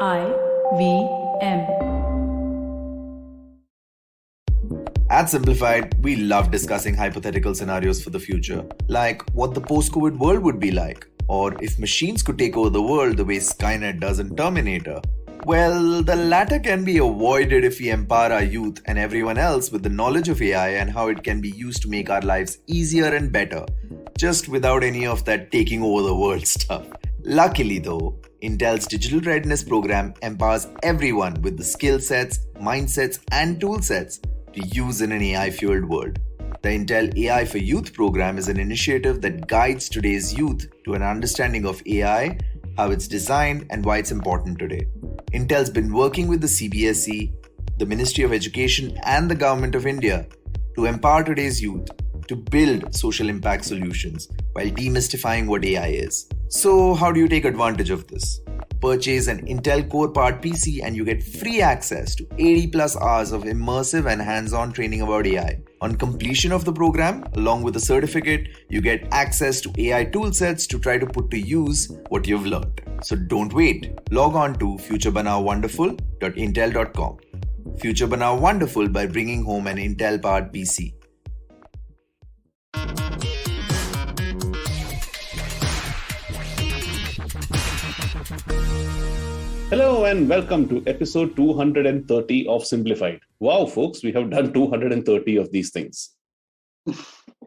IVM. At Simplified, we love discussing hypothetical scenarios for the future, like what the post-COVID world would be like, or if machines could take over the world the way Skynet does in Terminator. Well, the latter can be avoided if we empower our youth and everyone else with the knowledge of AI and how it can be used to make our lives easier and better, just without any of that taking over the world stuff. Luckily, though, Intel's digital readiness program empowers everyone with the skill sets, mindsets, and tool sets to use in an AI fueled world. The Intel AI for Youth program is an initiative that guides today's youth to an understanding of AI, how it's designed, and why it's important today. Intel's been working with the CBSE, the Ministry of Education, and the Government of India to empower today's youth to build social impact solutions while demystifying what AI is. So, how do you take advantage of this? Purchase an Intel Core Powered PC and you get free access to 80 plus hours of immersive and hands-on training about AI. On completion of the program, along with a certificate, you get access to AI toolsets to try to put to use what you've learned. So don't wait. Log on to futurebanawonderful.intel.com. Future Banaw Wonderful by bringing home an Intel powered PC. Hello and welcome to episode 230 of Simplified. Wow, folks, we have done 230 of these things.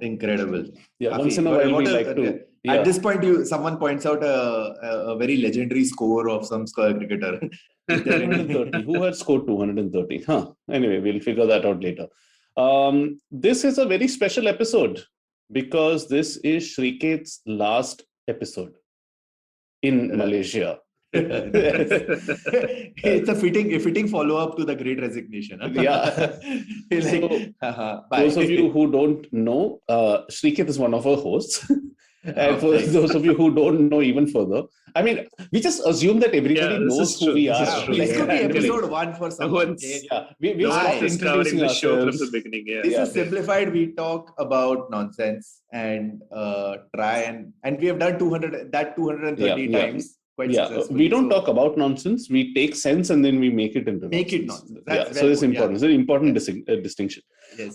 Incredible. Yeah, once in a while we like to... Yeah. At this point, someone points out a very legendary score of some cricketer. 230. Who had scored 230? Anyway, we'll figure that out later. This is a very special episode because this is Sriket's last episode in Malaysia. It's a fitting follow-up to the Great Resignation. Yeah. Those of you who don't know, Sriket is one of our hosts. And for those of you who don't know even further, I mean, we just assume that everybody knows who we are. This could be episode 1 for someone. We started introducing the show from ourselves the beginning. This is Simplified. We talk about nonsense and try and we have done 230 times. We don't talk about nonsense. We take sense and then we make it into nonsense. So it's important. It's an important distinction. Yes.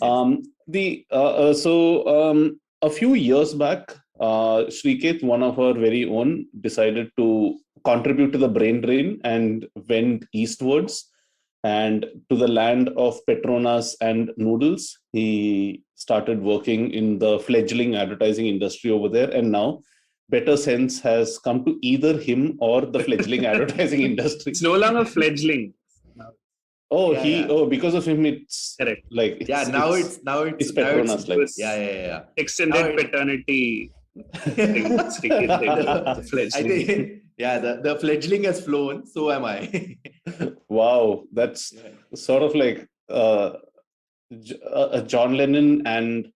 A few years back, Sriket, one of our very own, decided to contribute to the brain drain and went eastwards and to the land of Petronas and noodles. He started working in the fledgling advertising industry over there, and now better sense has come to either him or the fledgling advertising industry. It's no longer fledgling. Because of him, it's correct. Like now it's Petronas. Extended paternity. The fledgling. The fledgling has flown. So am I. Wow, that's sort of like John Lennon and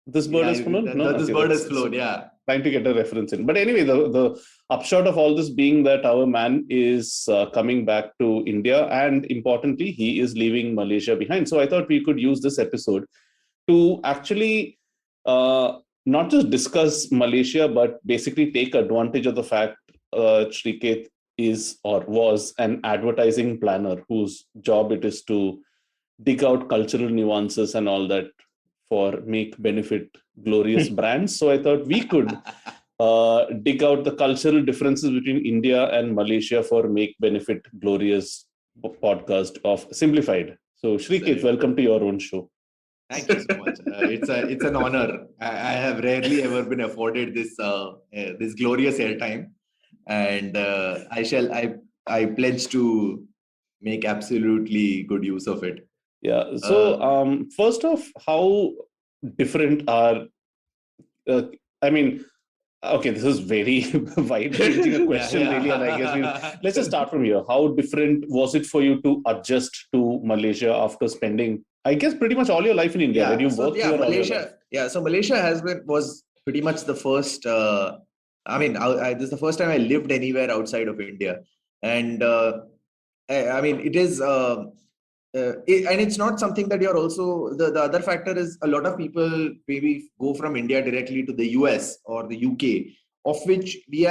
this bird has flown. This bird has flown. Yeah. Trying to get a reference in. But anyway, the upshot of all this being that our man is coming back to India, and importantly, he is leaving Malaysia behind. So I thought we could use this episode to actually not just discuss Malaysia, but basically take advantage of the fact Sriket is or was an advertising planner whose job it is to dig out cultural nuances and all that for make benefit glorious brands. So I thought we could dig out the cultural differences between India and Malaysia for make benefit glorious podcast of Simplified. So Sriket, welcome to your own show. Thank you so much. It's an honor. I have rarely ever been afforded this glorious airtime, and I pledge to make absolutely good use of it. Yeah. So first off, how different are this is very wide-ranging question, really, and I guess let's just start from here. How different was it for you to adjust to Malaysia after spending, I guess, pretty much all your life in India? Malaysia. So Malaysia was pretty much the first. This is the first time I lived anywhere outside of India, and it is. And it's not something that you're also, the other factor is a lot of people maybe go from India directly to the US or the UK of which we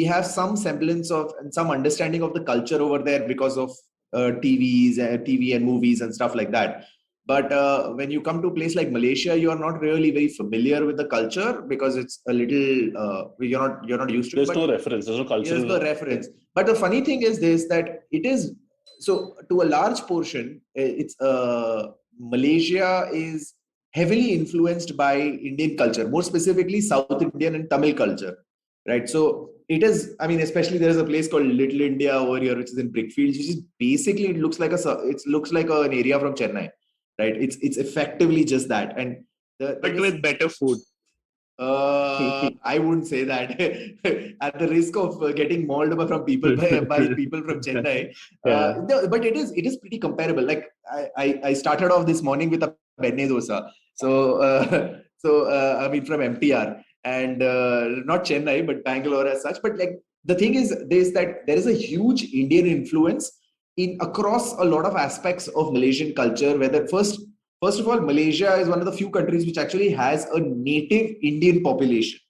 have some semblance of and some understanding of the culture over there because of TV and movies and stuff like that. But when you come to a place like Malaysia, you are not really very familiar with the culture because it's a little you're not used to There's it. no reference. There's no cultural. There's no reference. But the funny thing is this, that it is so to a large portion. It's Malaysia is heavily influenced by Indian culture, more specifically South Indian and Tamil culture, right? So it is. I mean, especially there is a place called Little India over here, which is in Brickfields, which is basically it looks like an area from Chennai. Right, it's effectively just that, and but with better food. I wouldn't say that. At the risk of getting mauled from people by people from Chennai. No, but it is pretty comparable. Like I started off this morning with a benne dosa. So I mean from MTR and not Chennai but Bangalore as such. But like the thing is that there is a huge Indian influence in across a lot of aspects of Malaysian culture. Whether first of all, Malaysia is one of the few countries which actually has a native Indian population.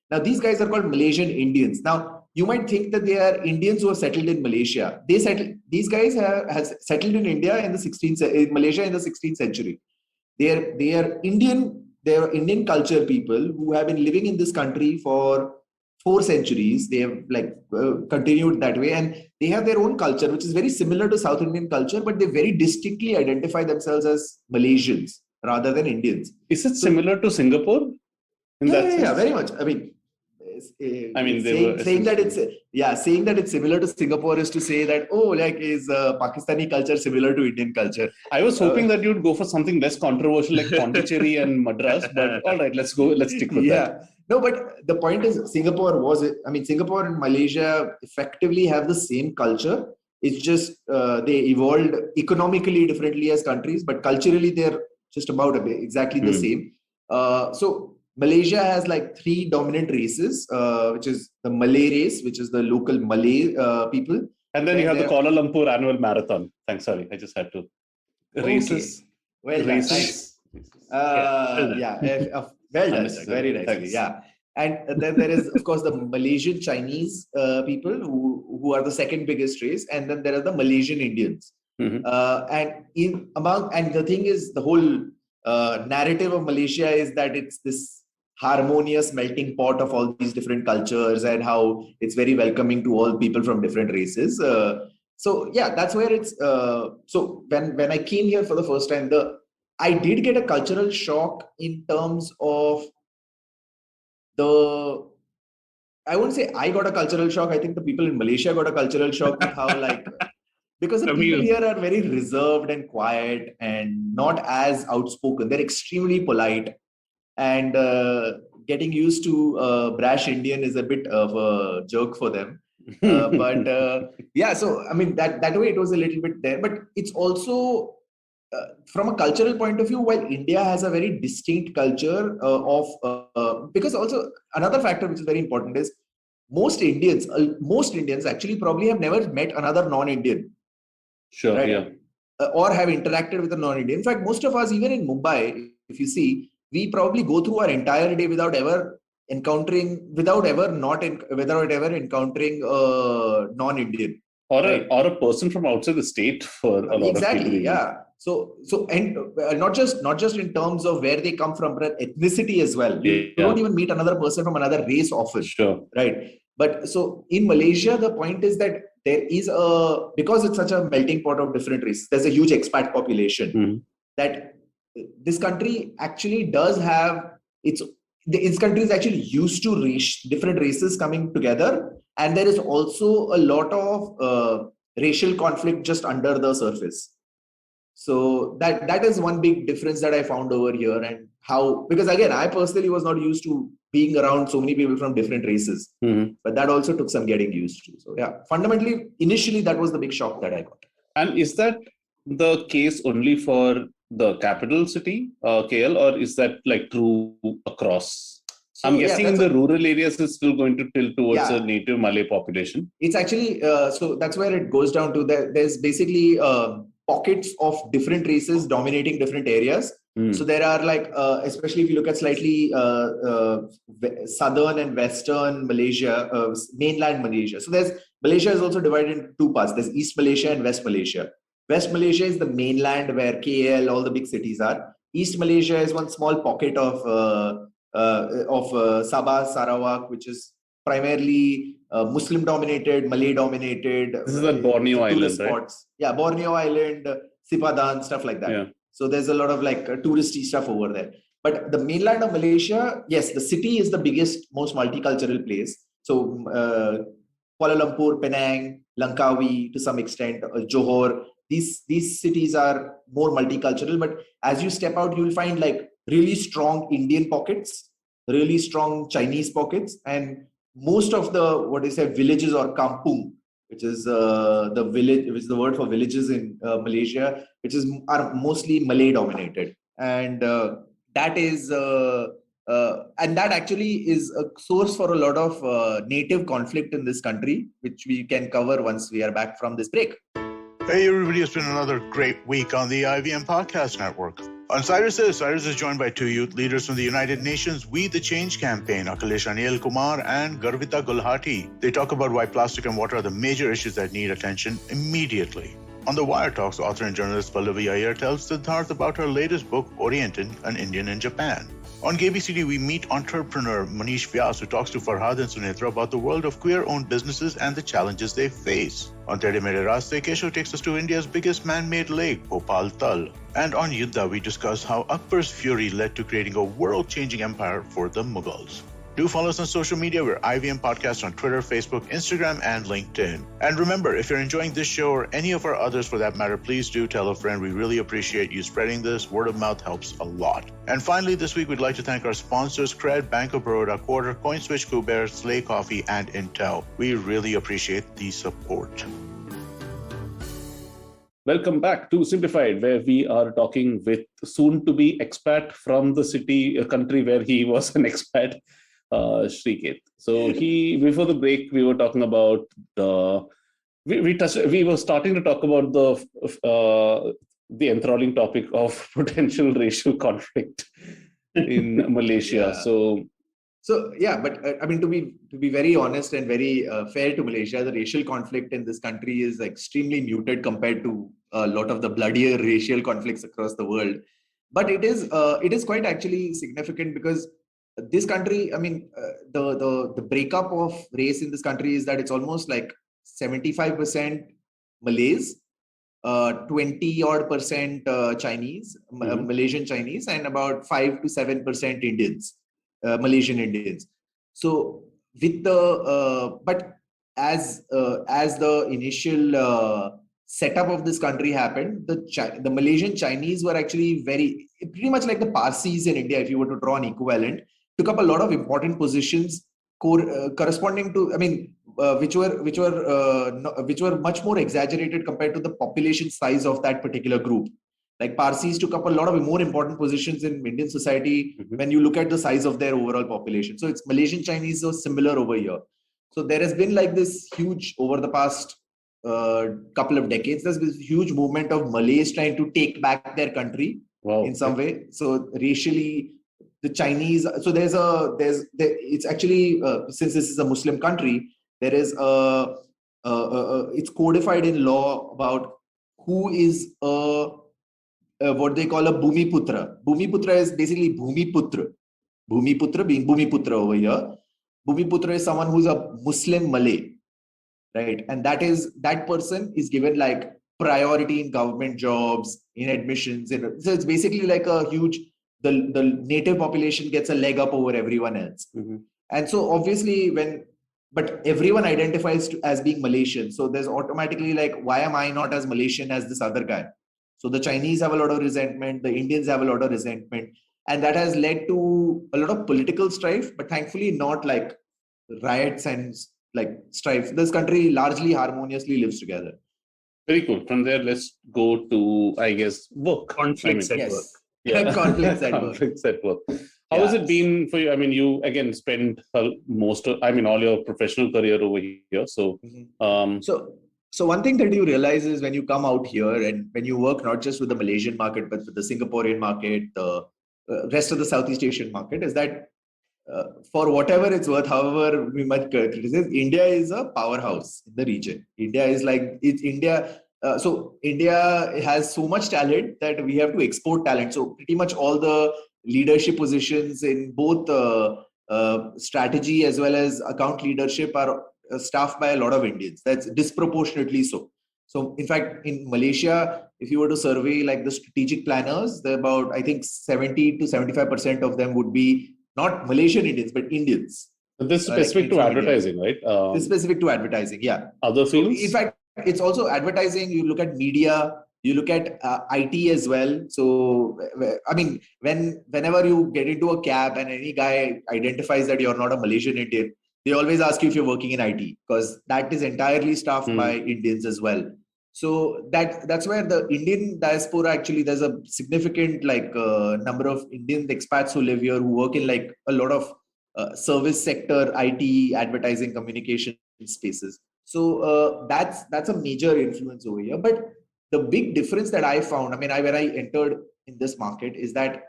Now, these guys are called Malaysian Indians. Now, you might think that they are Indians who are settled in Malaysia. These guys have settled in India in the 16th, in Malaysia in the 16th century. They are Indian culture people who have been living in this country for 4 centuries. They have continued that way, and they have their own culture, which is very similar to South Indian culture, but they very distinctly identify themselves as Malaysians rather than Indians. Is it similar to Singapore? Yeah, very much. I mean, saying that it's similar to Singapore is to say that is Pakistani culture similar to Indian culture. I was hoping that you'd go for something less controversial like Pondicherry and Madras, but all right, let's stick with that. No, but the point is Singapore and Malaysia effectively have the same culture. It's just they evolved economically differently as countries, but culturally they're just about exactly the same. So Malaysia has 3 dominant races, which is the Malay race, which is the local Malay people. And then you have the Kuala Lumpur annual marathon. Thanks, sorry, I just had to. Races. Okay. Well races. Well done. Very nicely. Thanks. Yeah. And then there is, of course, the Malaysian Chinese people who are the second biggest race, and then there are the Malaysian Indians. Mm-hmm. And the thing is, the whole narrative of Malaysia is that it's this harmonious melting pot of all these different cultures and how it's very welcoming to all people from different races. So yeah, that's where it's. So when I came here for the first time, I did get a cultural shock in terms of I wouldn't say I got a cultural shock. I think the people in Malaysia got a cultural shock with how because the people here are very reserved and quiet and not as outspoken. They're extremely polite, and getting used to brash Indian is a bit of a joke for them. So I mean that way it was a little bit there, but it's also from a cultural point of view, while India has a very distinct culture because also another factor which is very important is most Indians actually probably have never met another non-Indian. Sure, right? Yeah. Or have interacted with a non-Indian. In fact, most of us, even in Mumbai, if you see, we probably go through our entire day without ever encountering a non-Indian. Or a person from outside the state for a lot of people. Exactly, yeah. So and not just in terms of where they come from, but ethnicity as well. You don't even meet another person from another race often. Sure. Right. But so in Malaysia, the point is that there is because it's such a melting pot of different races, there's a huge expat population that this country actually does have this country is actually used to different races coming together, and there is also a lot of racial conflict just under the surface. So that is one big difference that I found over here, and how, because again, I personally was not used to being around so many people from different races, but that also took some getting used to. So yeah, fundamentally, initially that was the big shock that I got. And is that the case only for the capital city, KL, or is that true across? So, I'm guessing in the rural areas it's still going to tilt towards a native Malay population. It's actually, so that's where it goes down to there's basically pockets of different races dominating different areas. So there are especially if you look at slightly southern and western Malaysia, mainland Malaysia. So Malaysia is also divided into two parts. There's East Malaysia and West Malaysia. West Malaysia is the mainland where KL, all the big cities are. East Malaysia is one small pocket of Sabah, Sarawak, which is primarily Muslim-dominated, Malay-dominated. This is like Borneo Island, spots. Right? Yeah, Borneo Island, Sipadan, stuff like that. Yeah. So there's a lot of touristy stuff over there. But the mainland of Malaysia, yes, the city is the biggest, most multicultural place. So Kuala Lumpur, Penang, Langkawi, to some extent, Johor, these cities are more multicultural. But as you step out, you'll find really strong Indian pockets, really strong Chinese pockets, and most of the villages or kampung, which is the village, which is the word for villages in Malaysia, are mostly Malay dominated, and that is and that actually is a source for a lot of native conflict in this country, which we can cover once we are back from this break. Hey everybody, it's been another great week on the IVM Podcast Network. On Cyrus is joined by two youth leaders from the United Nations We the Change campaign, Akhilesh Anil Kumar and Garvita Gulhati. They talk about why plastic and water are the major issues that need attention immediately. On the Wire Talks, author and journalist Pallavi Iyer tells Siddharth about her latest book, Oriented, an Indian in Japan. On KBCD, we meet entrepreneur Manish Vyas, who talks to Farhad and Sunitra about the world of queer-owned businesses and the challenges they face. On Tere Mere Raste, Keshav takes us to India's biggest man-made lake, Bhopal Tal. And on Yuddha, we discuss how Akbar's fury led to creating a world-changing empire for the Mughals. Do follow us on social media. We're IVM Podcast on Twitter, Facebook, Instagram, and LinkedIn. And remember, if you're enjoying this show or any of our others for that matter, please do tell a friend. We really appreciate you spreading this. Word of mouth helps a lot. And finally, this week, we'd like to thank our sponsors, Cred, Bank of Baroda, Quarter, CoinSwitch, Kuber, Slay Coffee, and Intel. We really appreciate the support. Welcome back to Simplified, where we are talking with soon-to-be expat from the country where he was an expat, Srikeit. So before the break, we were talking about we were starting to talk about the enthralling topic of potential racial conflict in Malaysia. Yeah. So yeah, but I mean, to be very honest and very fair to Malaysia, the racial conflict in this country is extremely muted compared to a lot of the bloodier racial conflicts across the world. But it is quite actually significant because this country, I mean, the breakup of race in this country is that it's almost 75% Malays, 20% Chinese, Malaysian Chinese, and about 5 to 7% Indians, Malaysian Indians. So with but as the initial setup of this country happened, the Malaysian Chinese were actually pretty much like the Parsis in India, if you were to draw an equivalent, took up a lot of important positions corresponding to, I mean, which were much more exaggerated compared to the population size of that particular group. Like Parsis took up a lot of more important positions in Indian society when you look at the size of their overall population. So it's Malaysian Chinese are similar over here. So there has been this huge, over the past couple of decades, there's this huge movement of Malays trying to take back their country in some way. So racially, the Chinese, so it's actually, since this is a Muslim country, there is it's codified in law about who is what they call a Bhumiputra. Bhumiputra is basically Bhumiputra. Bhumiputra being Bhumiputra over here. Bhumiputra is someone who's a Muslim Malay, right? And that person is given priority in government jobs, in admissions. So it's basically a huge, the native population gets a leg up over everyone else. And so obviously but everyone identifies as being Malaysian. So there's automatically why am I not as Malaysian as this other guy? So the Chinese have a lot of resentment, the Indians have a lot of resentment, and that has led to a lot of political strife, but thankfully not riots and strife. This country largely harmoniously lives together. Very cool. From there, let's go to, I guess, work. Conflicts at work. Yeah. Conflicts at work. Conflicts at work. How has it been for you? I mean, you again spent all your professional career over here. So, So one thing that you realize is when you come out here and when you work not just with the Malaysian market, but with the Singaporean market, the rest of the Southeast Asian market, is that for whatever it's worth, however we might criticize, India is a powerhouse in the region. India is like, it's India. So India has so much talent that we have to export talent. So pretty much all the leadership positions in both strategy as well as account leadership are staffed by a lot of Indians. That's disproportionately so. So in fact, in Malaysia, if you were to survey like the strategic planners, about I think 70 to 75% of them would be not Malaysian Indians, but Indians. This is specific to advertising, right? This is specific to advertising, yeah. Other fields? So in fact, it's also advertising. You look at media, you look at IT as well. So, I mean, whenever you get into a cab and any guy identifies that you're not a Malaysian Indian, they always ask you if you're working in IT, because that is entirely staffed by Indians as well. So that's where the Indian diaspora, actually, there's a significant number of Indian expats who live here who work in like a lot of service sector, IT, advertising, communication spaces. So that's a major influence over here. But the big difference that I found, when I entered in this market, is that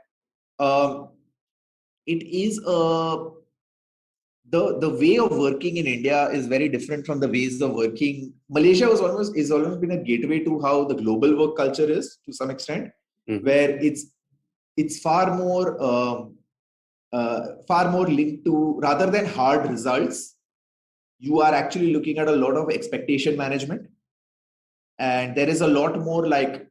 it is the way of working in India is very different from the ways of working. Malaysia is almost been a gateway to how the global work culture is to some extent, where it's far more linked to, rather than hard results, you are actually looking at a lot of expectation management, and there is a lot more like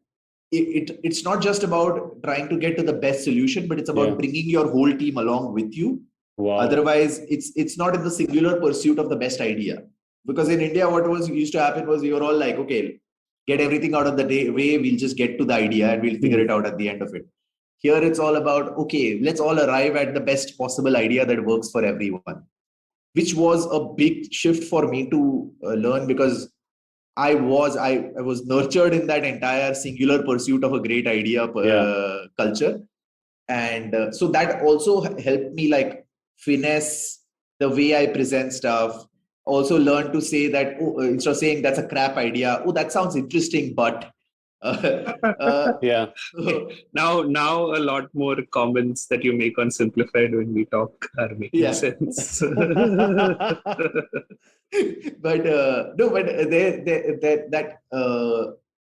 it's not just about trying to get to the best solution, but it's about bringing your whole team along with you. Wow. Otherwise, it's not in the singular pursuit of the best idea. Because in India, what used to happen was we were all like, okay, get everything out of the way, we'll just get to the idea and we'll figure it out at the end of it. Here, it's all about, okay, let's all arrive at the best possible idea that works for everyone, which was a big shift for me to learn, because I was nurtured in that entire singular pursuit of a great idea culture. And so that also helped me like finesse the way I present stuff. Also learn to say that, instead of saying that's a crap idea, that sounds interesting, but now a lot more comments that you make on Simplified when we talk are making sense. But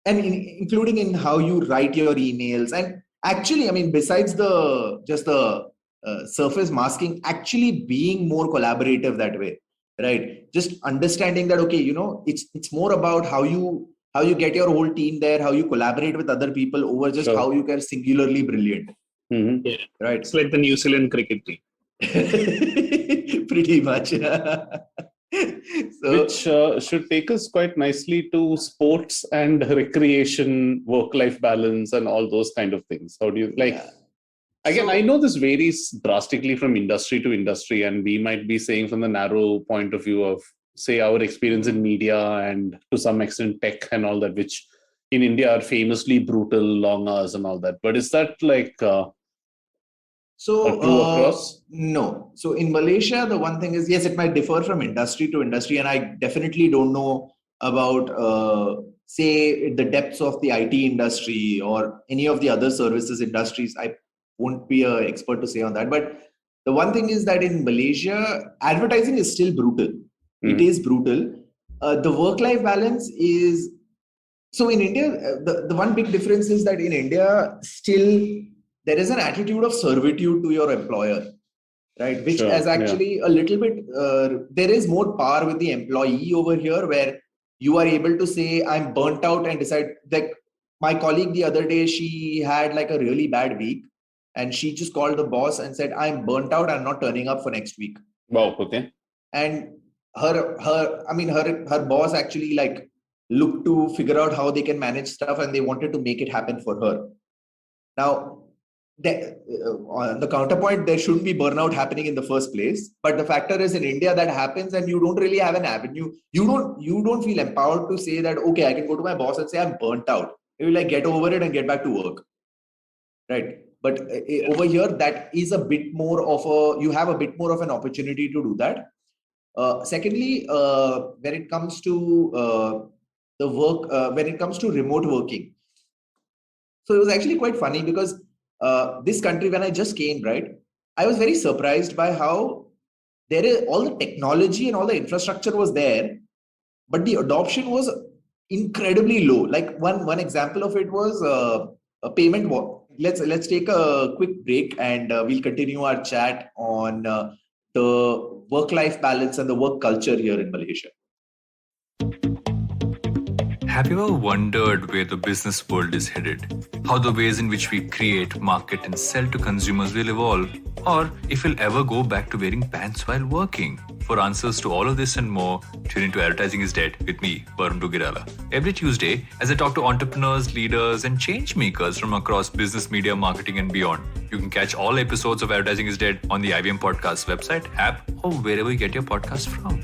and including in how you write your emails, and actually, besides the surface masking, actually being more collaborative that way, right? Just understanding that, okay, it's more about how you get your whole team there, how you collaborate with other people over just how you are singularly brilliant. Yeah. Right. It's like the New Zealand cricket team. Pretty much. Which should take us quite nicely to sports and recreation, work-life balance, and all those kind of things. How do you like? Yeah. Again, I know this varies drastically from industry to industry, and we might be saying from the narrow point of view of, say, our experience in media and to some extent tech and all that, which in India are famously brutal, long hours and all that. But is that like true across? No. So in Malaysia, the one thing is, yes, it might differ from industry to industry, and I definitely don't know about, say, the depths of the IT industry or any of the other services industries. I won't be an expert to say on that. But the one thing is that in Malaysia, advertising is still brutal. It is brutal. The work-life balance is... So in India, the one big difference is that in India, still there is an attitude of servitude to your employer, right? Which is actually a little bit... there is more power with the employee over here, where you are able to say, I'm burnt out, and decide. Like my colleague the other day, she had like a really bad week, and she just called the boss and said, I'm burnt out, I'm not turning up for next week. Wow, okay. And her boss actually like looked to figure out how they can manage stuff, and they wanted to make it happen for her. Now, on the counterpoint, there shouldn't be burnout happening in the first place. But the factor is, in India, that happens, and you don't really have an avenue. You don't feel empowered to say that, okay, I can go to my boss and say I'm burnt out. You like get over it and get back to work, right? But over here, that is a bit more of you have a bit more of an opportunity to do that. Secondly, when it comes to the work when it comes to remote working. So it was actually quite funny because this country, when I just came, right, I was very surprised by how there is all the technology and all the infrastructure was there, but the adoption was incredibly low. Like one example of it was a payment. Let's take a quick break and we'll continue our chat on the work-life balance and the work culture here in Malaysia. Have you ever wondered where the business world is headed? How the ways in which we create, market, and sell to consumers will evolve? Or if we'll ever go back to wearing pants while working? For answers to all of this and more, tune into Advertising is Dead with me, Varun Dugirala. Every Tuesday, as I talk to entrepreneurs, leaders, and change makers from across business, media, marketing, and beyond. You can catch all episodes of Advertising is Dead on the IVM Podcast website, app, or wherever you get your podcast from.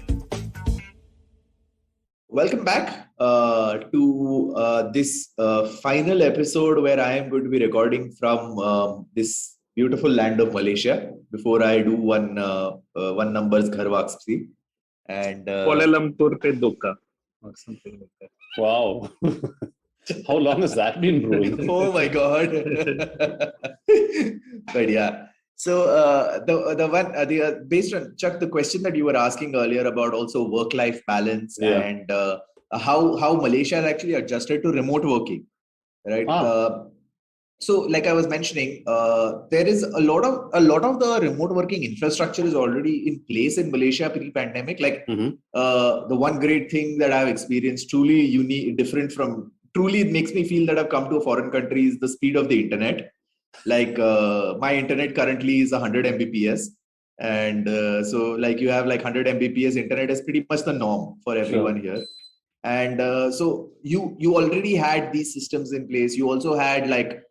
Welcome back to this final episode where I am going to be recording from this beautiful land of Malaysia. Before I do one numbers Ghar Wapsi and Kuala Lumpur te Doka or something like that. Wow. How long has that been brewing? Oh my God. But yeah. So based on Chuck, the question that you were asking earlier about also work-life balance and how Malaysia has actually adjusted to remote working, right? So like I was mentioning, there is a lot of the remote working infrastructure is already in place in Malaysia pre-pandemic. Like the one great thing that I've experienced, truly unique, different from, truly it makes me feel that I've come to a foreign country, is the speed of the internet. Like my internet currently is 100 Mbps. And so like you have like 100 Mbps internet is pretty much the norm for everyone here. And so you already had these systems in place. You also had like,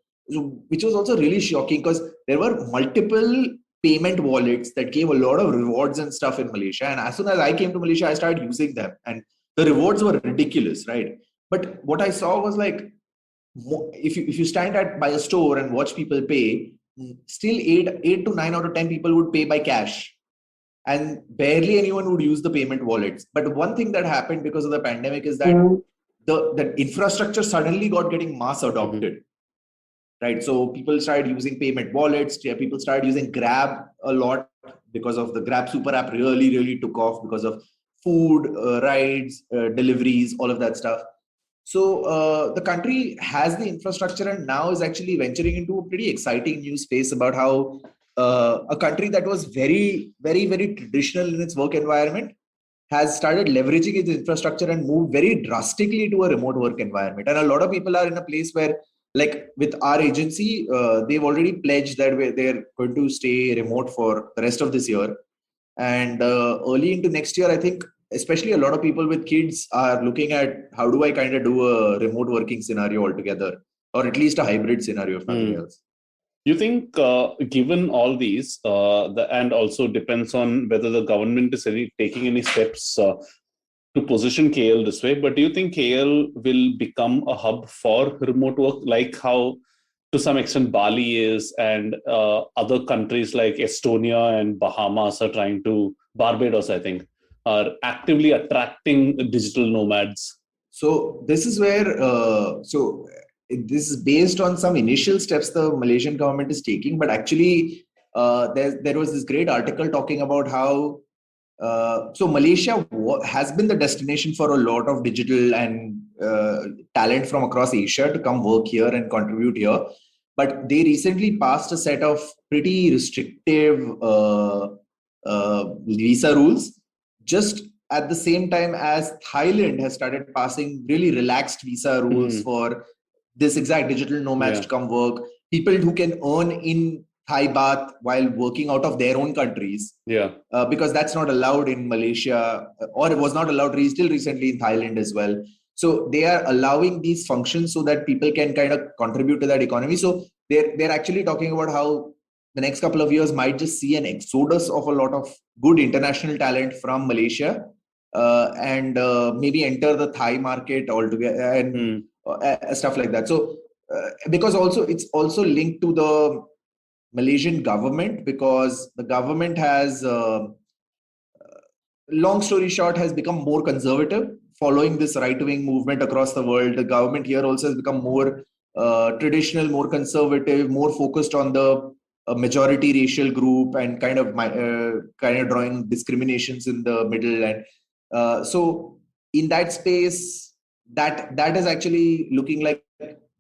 which was also really shocking because there were multiple payment wallets that gave a lot of rewards and stuff in Malaysia. And as soon as I came to Malaysia, I started using them and the rewards were ridiculous, right? But what I saw was like, if you stand by a store and watch people pay, still 8 to 9 out of 10 people would pay by cash. And barely anyone would use the payment wallets. But one thing that happened because of the pandemic is that the infrastructure suddenly got getting mass adopted. Right. So people started using payment wallets. People started using Grab a lot because of the Grab super app really took off because of food, rides, deliveries, all of that stuff. So the country has the infrastructure and now is actually venturing into a pretty exciting new space about how a country that was very traditional in its work environment has started leveraging its infrastructure and moved very drastically to a remote work environment. And a lot of people are in a place where, like with our agency, they've already pledged that they're going to stay remote for the rest of this year. And early into next year, I think, especially a lot of people with kids are looking at how do I kind of do a remote working scenario altogether, or at least a hybrid scenario if nothing else. You think, given all these, and also depends on whether the government is taking any steps to position KL this way, but do you think KL will become a hub for remote work, like how to some extent Bali is, and other countries like Estonia and Bahamas are trying to, Barbados, I think, are actively attracting digital nomads? So this is where, this is based on some initial steps the Malaysian government is taking, but actually there was this great article talking about how so Malaysia has been the destination for a lot of digital and talent from across Asia to come work here and contribute here. But they recently passed a set of pretty restrictive visa rules, just at the same time as Thailand has started passing really relaxed visa rules for this exact digital nomads to come work. People who can earn in Thai baht while working out of their own countries. Because that's not allowed in Malaysia, or it was not allowed till recently in Thailand as well. So they are allowing these functions so that people can kind of contribute to that economy. So they're actually talking about how the next couple of years might just see an exodus of a lot of good international talent from Malaysia and maybe enter the Thai market altogether and stuff like that. So because also it's also linked to the Malaysian government, because the government has, long story short, has become more conservative following this right-wing movement across the world. The government here also has become more traditional, more conservative, more focused on the majority racial group, and kind of drawing discriminations in the middle. And so in that space, that is actually looking like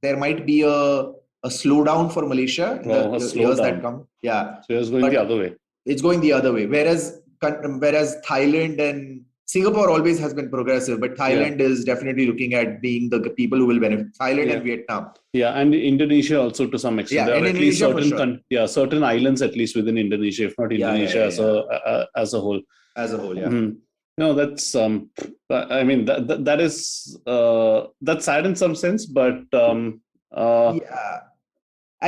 there might be a slowdown for Malaysia in the years that come. Yeah. So it's going the other way. It's going the other way. Whereas Thailand and Singapore always has been progressive, but Thailand is definitely looking at being the people who will benefit. Thailand and Vietnam. Yeah, and Indonesia also to some extent. Yeah, there are at least Indonesia certain islands at least within Indonesia, if not Indonesia as a whole. As a whole, yeah. Mm-hmm. No, that's I mean that is that's sad in some sense, but yeah.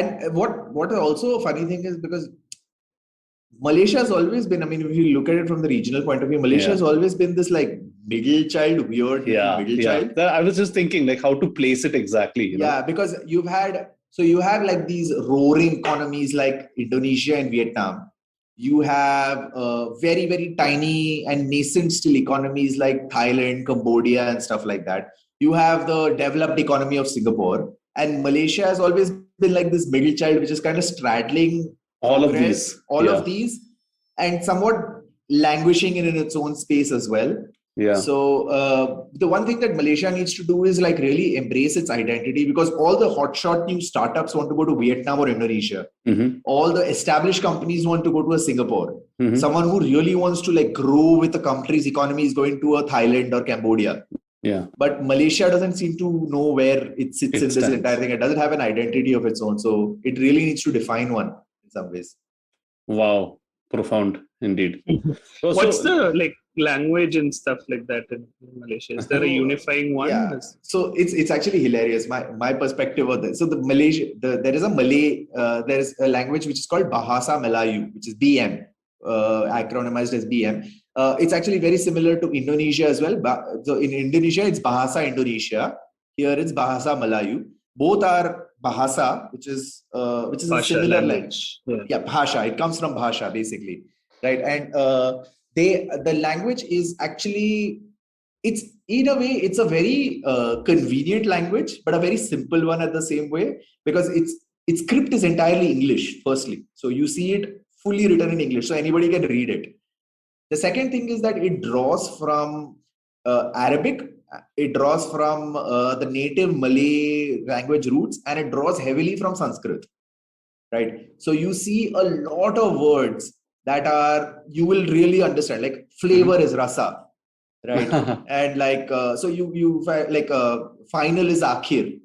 And what also a funny thing is, because Malaysia has always been, I mean, if you look at it from the regional point of view, Malaysia has always been this like middle child, weird middle child. I was just thinking like how to place it exactly. You know? Because you have like these roaring economies like Indonesia and Vietnam. You have very, very tiny and nascent still economies like Thailand, Cambodia, and stuff like that. You have the developed economy of Singapore, and Malaysia has always been like this middle child, which is kind of straddling all of these, and somewhat languishing in its own space as well. Yeah. So the one thing that Malaysia needs to do is like really embrace its identity, because all the hotshot new startups want to go to Vietnam or Indonesia. Mm-hmm. All the established companies want to go to a Singapore. Mm-hmm. Someone who really wants to like grow with the country's economy is going to a Thailand or Cambodia. Yeah. But Malaysia doesn't seem to know where it sits in this entire thing. It doesn't have an identity of its own. So it really needs to define one in some ways. Wow. Profound indeed. What's the like language and stuff like that in Malaysia? Is there a unifying one? Yeah. So it's actually hilarious. My perspective of this. So there is a Malay, there is a language which is called Bahasa Melayu, which is BM, acronymized as BM. It's actually very similar to Indonesia as well. So in Indonesia, it's Bahasa Indonesia. Here it's Bahasa Melayu. Both are Bahasa, which is a similar language. Yeah, Bhasha. It comes from Bhasha, basically, right? And the language is actually, it's in a way, it's a very convenient language, but a very simple one at the same way, because its script is entirely English. Firstly, so you see it fully written in English, so anybody can read it. The second thing is that it draws from Arabic. It draws from the native Malay language roots, and it draws heavily from Sanskrit, right? So you see a lot of words that you will really understand, like flavor is rasa, right? And like, so you like final is akhir,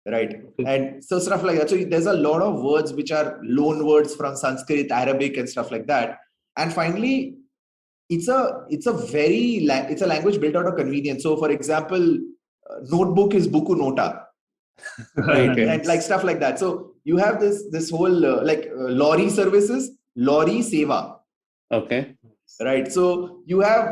right? And so stuff like that. So there's a lot of words which are loan words from Sanskrit, Arabic, and stuff like that. And finally, it's a language built out of convenience. So for example, notebook is buku nota, right? Okay. And like stuff like that. So you have this whole lorry services, lorry seva. Okay. Right. So you have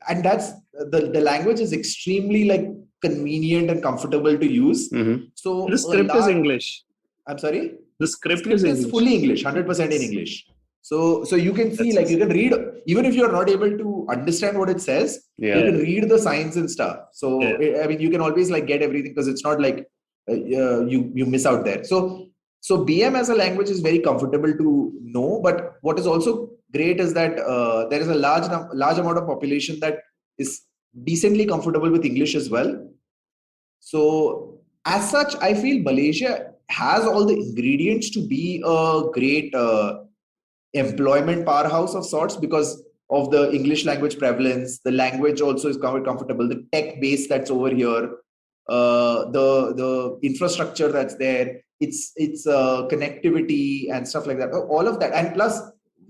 and that's the language is extremely like convenient and comfortable to use. Mm-hmm. So the script is English. I'm sorry? The script is fully English, 100% in English. So you can see, like, you can read, even if you're not able to understand what it says, you can read the signs and stuff. So, I mean, you can always like get everything, because it's not like you miss out there. So BM as a language is very comfortable to know. But what is also great is that there is a large amount of population that is decently comfortable with English as well. So as such, I feel Malaysia has all the ingredients to be a great employment powerhouse of sorts, because of the English language prevalence. The language also is quite comfortable. The tech base that's over here, the infrastructure that's there, its connectivity and stuff like that. All of that, and plus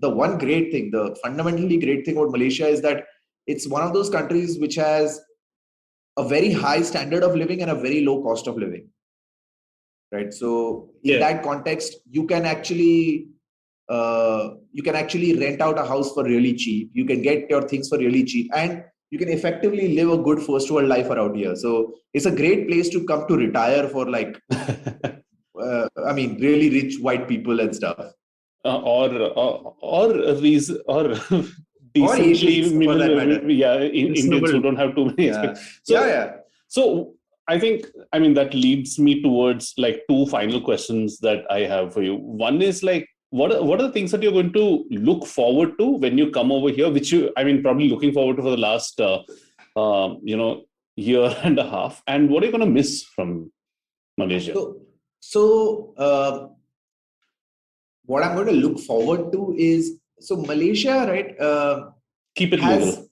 the one great thing, the fundamentally great thing about Malaysia is that it's one of those countries which has a very high standard of living and a very low cost of living. Right. So in that context, you can actually rent out a house for really cheap. You can get your things for really cheap, and you can effectively live a good first world life around here. So it's a great place to come to retire for, like, I mean, really rich white people and stuff. Or decently Asians, for that matter. Indians who don't have too many experiences. So I think, that leads me towards like two final questions that I have for you. One is like, what are the things that you're going to look forward to when you come over here, which probably looking forward to for the last, year and a half, and what are you going to miss from Malaysia? So what I'm going to look forward to is, Malaysia, right? Keep it legal.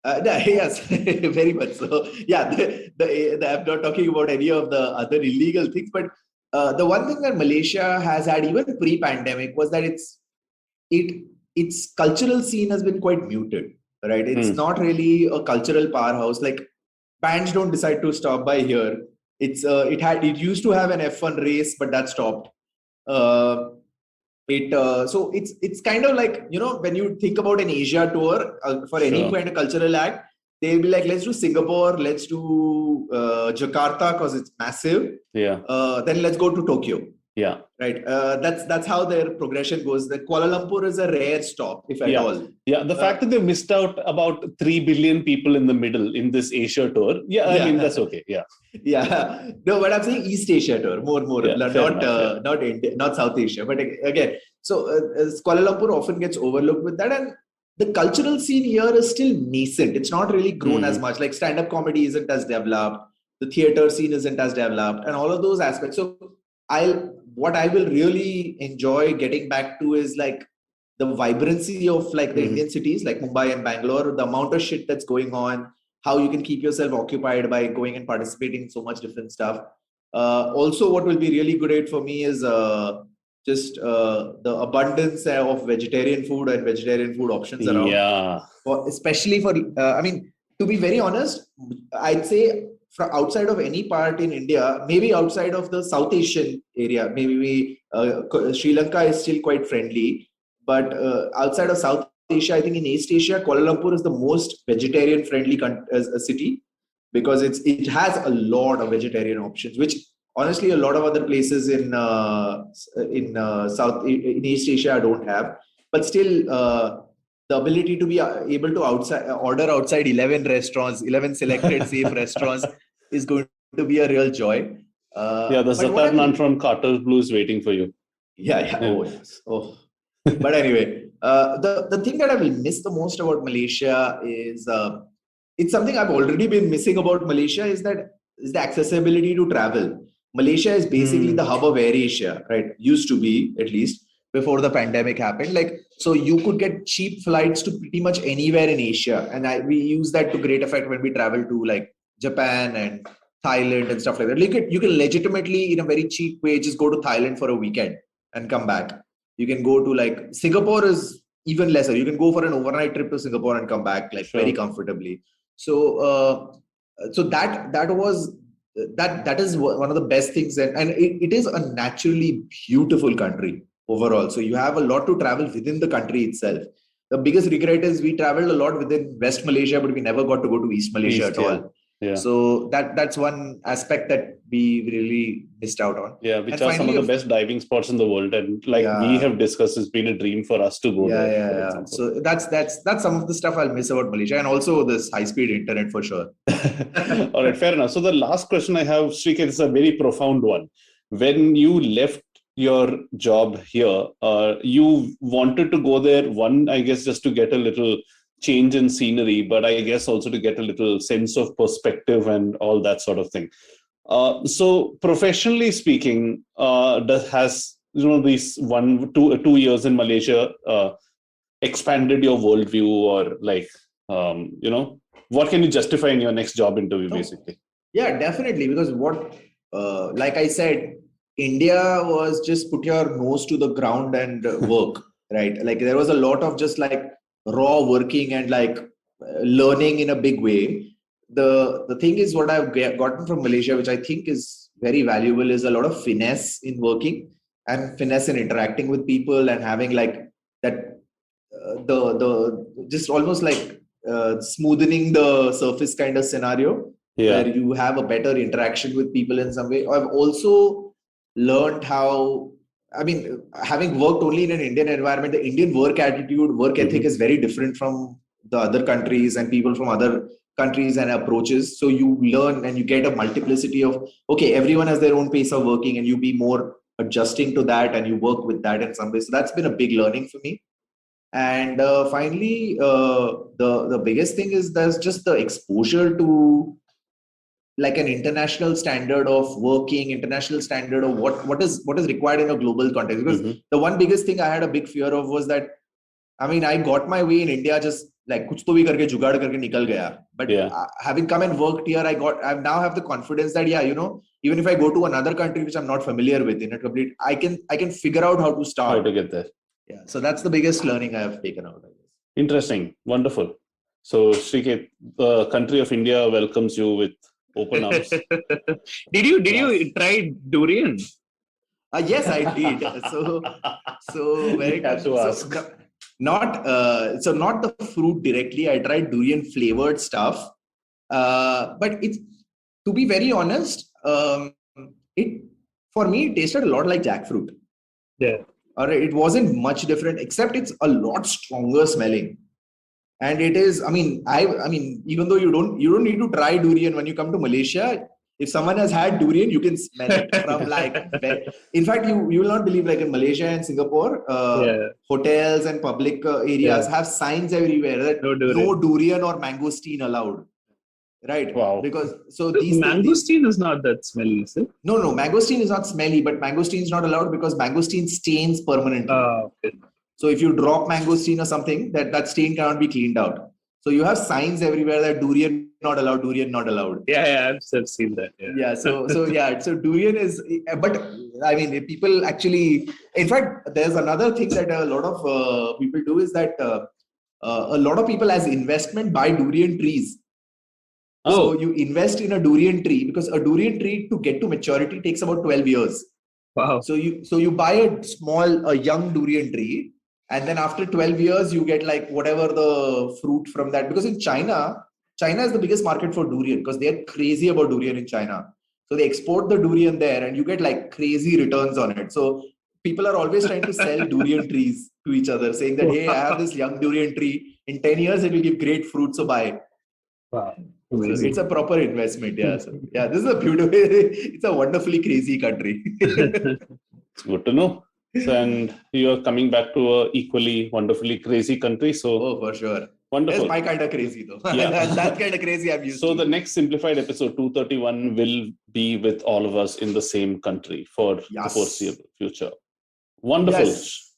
Yes, very much so. Yeah, I'm not talking about any of the other illegal things, but the one thing that Malaysia has had even pre-pandemic was that its cultural scene has been quite muted, right? It's not really a cultural powerhouse. Like, bands don't decide to stop by here. It used to have an F1 race, but that stopped. So it's kind of like, when you think about an Asia tour for any kind of cultural act, they'll be like, let's do Singapore, let's do Jakarta because it's massive. Then let's go to Tokyo. Yeah. Right. That's how their progression goes. The Kuala Lumpur is a rare stop, if at all. Yeah. The fact that they missed out about 3 billion people in the middle in this Asia tour. That's okay. Yeah. Yeah. No, but I'm saying East Asia tour, more, not India, not South Asia. But again, so Kuala Lumpur often gets overlooked with that, and the cultural scene here is still nascent. It's not really grown as much. Like, stand-up comedy isn't as developed, the theater scene isn't as developed, and all of those aspects. So what I will really enjoy getting back to is like the vibrancy of like the Indian cities like Mumbai and Bangalore, the amount of shit that's going on, how you can keep yourself occupied by going and participating in so much different stuff. Also, what will be really great for me is just the abundance of vegetarian food and vegetarian food options around. Yeah. Especially for, to be very honest, I'd say from outside of any part in India, maybe outside of the South Asian area, maybe Sri Lanka is still quite friendly, but outside of South Asia, I think in East Asia, Kuala Lumpur is the most vegetarian friendly city because it has a lot of vegetarian options, which honestly a lot of other places in East Asia don't have. But still, the ability to be able to order outside 11 restaurants, 11 selected safe restaurants is going to be a real joy. The Zatar Naan from Carter's Blue is waiting for you. Yeah. Oh, yes. Oh. But anyway, the thing that I will miss the most about Malaysia is, it's something I've already been missing about Malaysia, is the accessibility to travel. Malaysia is basically the hub of AirAsia, right? Used to be, at least, before the pandemic happened. Like, so you could get cheap flights to pretty much anywhere in Asia. And we use that to great effect when we travel to like Japan and Thailand and stuff like that. Like, you can legitimately, in a very cheap way, just go to Thailand for a weekend and come back. You can go to like, Singapore is even lesser. You can go for an overnight trip to Singapore and come back like very comfortably. So, that is one of the best things. And it is a naturally beautiful country overall. So you have a lot to travel within the country itself. The biggest regret is we traveled a lot within West Malaysia, but we never got to go to East Malaysia at all. Yeah. So that's one aspect that we really missed out on. Yeah, which are some of the best diving spots in the world, and we have discussed, it's been a dream for us to go there. Yeah. So that's some of the stuff I'll miss about Malaysia, and also this high-speed internet for sure. All right, fair enough. So the last question I have, Srikeit, is a very profound one. When you left your job here, you wanted to go there, one, I guess, just to get a little change in scenery, but I guess also to get a little sense of perspective and all that sort of thing. So professionally speaking, has these 2 years in Malaysia expanded your worldview, or like what can you justify in your next job interview, basically? Yeah, definitely, because like I said, India was just put your nose to the ground and work, right? Like, there was a lot of just like raw working and like learning in a big way. The thing is, what I've gotten from Malaysia, which I think is very valuable, is a lot of finesse in working and finesse in interacting with people and having like that the just almost like smoothing the surface kind of scenario where you have a better interaction with people in some way. I've also learned how I mean, having worked only in an Indian environment, the Indian work attitude, work ethic is very different from the other countries and people from other countries and approaches. So you learn and you get a multiplicity of, okay, everyone has their own pace of working, and you be more adjusting to that and you work with that in some ways. So that's been a big learning for me. And finally, the biggest thing is there's just the exposure to like an international standard of working, international standard of what is required in a global context. Because the one biggest thing I had a big fear of was that, I mean, I got my way in India just like kuch to bhi karke jugaad karke nikal gaya. But having come and worked here, I now have the confidence that even if I go to another country which I'm not familiar with in a complete, I can figure out how to start. How to get there. Yeah. So that's the biggest learning I have taken out, I guess. Interesting. Wonderful. So Srikeit, the country of India welcomes you with open arms. Did you try durian? Yes, I did. So very not the fruit directly. I tried durian flavored stuff, but it's, to be very honest, for me it tasted a lot like jackfruit. Yeah. Or it wasn't much different, except it's a lot stronger smelling. And it is, I mean, even though you don't need to try durian when you come to Malaysia. If someone has had durian, you can smell it from in fact, you will not believe, like in Malaysia and Singapore, hotels and public areas have signs everywhere that no durian or mangosteen allowed. Right. Wow. Because mangosteen is not that smelly, is it? No, mangosteen is not smelly, but mangosteen is not allowed because mangosteen stains permanently. Okay. So if you drop mangosteen or something, that stain cannot be cleaned out. So you have signs everywhere that durian not allowed. Yeah, I've seen that. Yeah. So durian is, but I mean, people actually, in fact, there's another thing that a lot of people do is that a lot of people as investment buy durian trees. So you invest in a durian tree because a durian tree to get to maturity takes about 12 years. Wow. So you buy a young durian tree, and then after 12 years you get like whatever the fruit from that. Because in China is the biggest market for durian because they're crazy about durian in China. So they export the durian there and you get like crazy returns on it. So people are always trying to sell durian trees to each other, saying that, hey, I have this young durian tree. In 10 years it will give great fruit, so buy it. Wow. So it's a proper investment. Yeah. So, this is a beautiful, it's a wonderfully crazy country. It's good to know. So, and you are coming back to a equally wonderfully crazy country. So, for sure. Wonderful. That's my kind of crazy though. Yeah. That kind of crazy I'm used to. So the next Simplified episode 231 will be with all of us in the same country for the foreseeable future. Wonderful. Yes.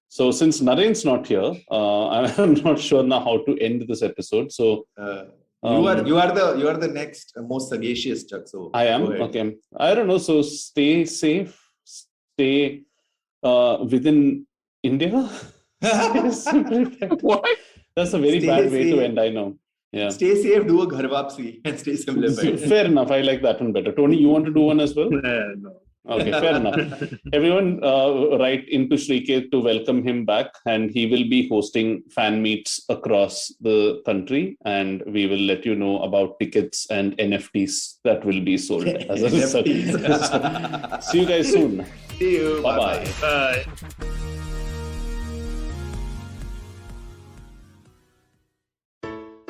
So since Naren's not here, I'm not sure now how to end this episode. So you are the next most sagacious, Chuck. So I am. Okay. I don't know. So stay safe. Stay within India. What? That's a very bad way to end, I know. Yeah. Stay safe, do a ghar wapsi, and stay simplified. Fair enough. I like that one better. Tony, you want to do one as well? No. Okay, fair enough. Everyone write into Srikeit to welcome him back, and he will be hosting fan meets across the country, and we will let you know about tickets and NFTs that will be sold as a result. See you guys soon. See you. Bye-bye. Bye.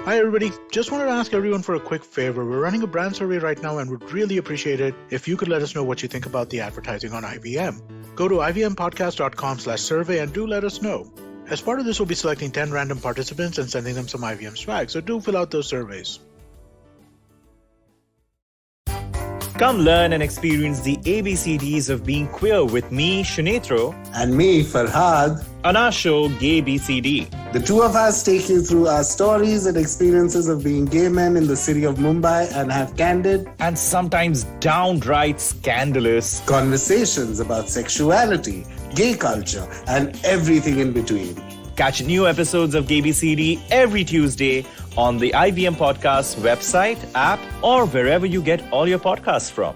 Hi everybody, just wanted to ask everyone for a quick favor. We're running a brand survey right now and would really appreciate it if you could let us know what you think about the advertising on IVM. Go to ivmpodcast.com/survey and do let us know. As part of this, we'll be selecting 10 random participants and sending them some IVM swag, so do fill out those surveys. Come learn and experience the ABCDs of being queer with me, Shunetro, and me, Farhad, on our show, Gay BCD. The two of us take you through our stories and experiences of being gay men in the city of Mumbai and have candid and sometimes downright scandalous conversations about sexuality, gay culture, and everything in between. Catch new episodes of Gay BCD every Tuesday on the IVM Podcast website, app, or wherever you get all your podcasts from.